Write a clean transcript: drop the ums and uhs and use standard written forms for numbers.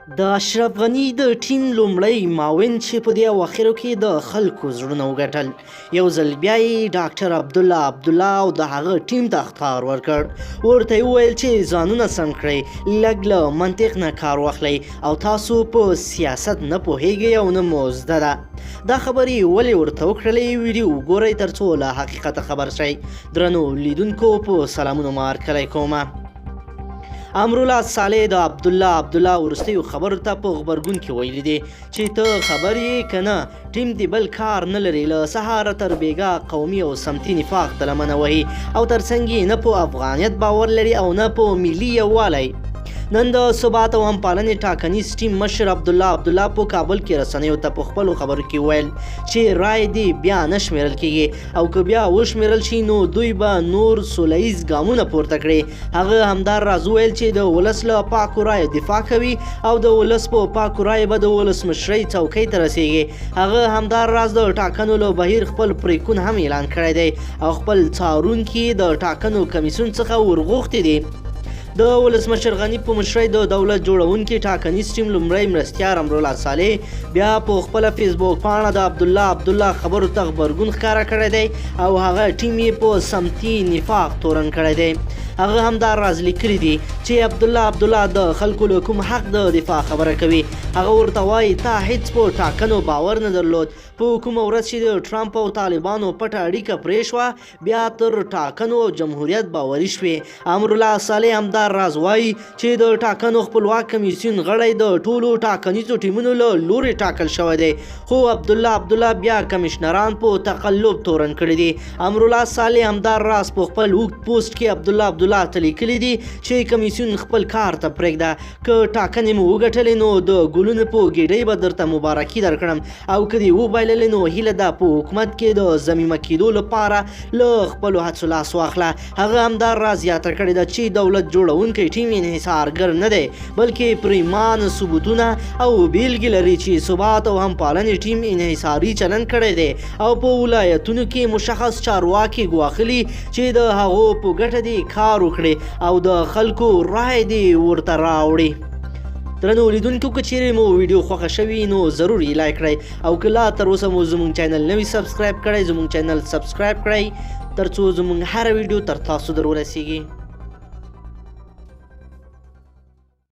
د اشرف غني د ټیم لومړی معاون چې په دې اواخرو کې د خلکو زړونه وګټل، یو ځل بیا یې ډاکټر عبدالله او د هغه ټیم ته اخطار ورکړ. ورته یې وویل چې ځانونه سم کړئ، لږ له منطق نه کار واخلئ او تاسو په سیاست نه پوهیږئ او نه مو زده ده. دا خبرې ولې ورته وکړلې؟ ویډیو وګورئ ترڅو له حقیقته خبر شئ. درنو لیدونکو په سلامونو مو هرکلی کومه. امرالله صالح د عبدالله وروستیو خبرو ته په غبرګون کې ویلي دی چې ته خبر یې که نه، ټیم دې بل کار نه لري، له سهاره تر بیګا قومي او سمتي نفاق ته لمنه وهي او ترڅنګ یې نه په افغانیت باور لري او نه په ملي یووالی. نن د ثبات او همپالنې ټاکنیز ټیم مشر عبدالله په کابل کې رسنیو ته په خپلو خبرو کې ویل چې رای دې بیا نه شمیرل کیږي او که بیا وشمیرل شي نو دوی به نور سوله ییز ګامونه پورته کړي. هغه همدار راز ویل چې د ولس له پاکو رایو دفاع کوي او د ولس په پاکو رایو به د ولسمشرۍ څوکۍ ته رسیږي. هغه همدار راز د ټاکنو له بهیر خپل پریکون هم اعلان کړی دی او خپل څارونکي د ټاکنو کمیسیون څخه ورغوښتي دي. د ولسمشر غني په مشرۍ د دولت جوړونکي ټاکنیز ټیم لومړی مرستیار امرالله صالح بیا په خپله فیسبوک پاڼه د عبدالله خبرو ته غبرګون ښکاره کړی دی او هغه ټیم یې په سمتي نفاق تورن کړی دی. هغه همدا راز لیکلی دی چې عبدالله د خلکو له کوم حق د دفاع خبره کوي. هغه ورته وایي تا هیڅ په ټاکنو باور نه درلود، په کومه ورځ چې د ټرمپ او طالبانو پټه اړیکه پرې شوه بیا تر ټاکنو او جمهوریت باوري شوې. امرالله صالح همدا راز وایي چې د ټاکنو خپلواک کمیسیون غړی د ټولو ټاکنیزو ټیمونو له لورې ټاکل شوی دی، خو عبدالله بیا کمشنران په تقلب تورن کړي دي. امرالله صالح همدا راز په خپل اوږد پوسټ کې عبدالله ته لیکلی دي چې کمیسیون خپل کار ته پرېږده، که ټاکنې مو وګټلې نو د ګلونو په ګېډۍ به درته مبارکي درکړم او که دې وبایللې نو هیله ده په حکومت کې د ضمیمه کېدو لپاره له خپلو هڅو لاس واخله. هغه همدا راز زیاته کړې ده چې دولت جوړونکی ټیم انحصارګر نه دی بلکې پریمان ثبوتونه او بیلګې لري چې ثبات او همپالنې ټیم انحصاري چلند کړی دی او په ولایتونو کې مشخص چارواکي ګواښلي چې د هغو په ګټه دې کار وکړي او د خلکو رای دې ورته راوړي. درنو لیدونکو که چیرې مو ویډیو خوښه شوي نو ضرور یې لایک کړئ او که لا تر اوسه مو زموږ چینل نوي سبسکرایب کړئ زموږ چینل سبسکرایب کړئ ترڅو زموږ هره ویډیو تر تاسو در ورسیږي.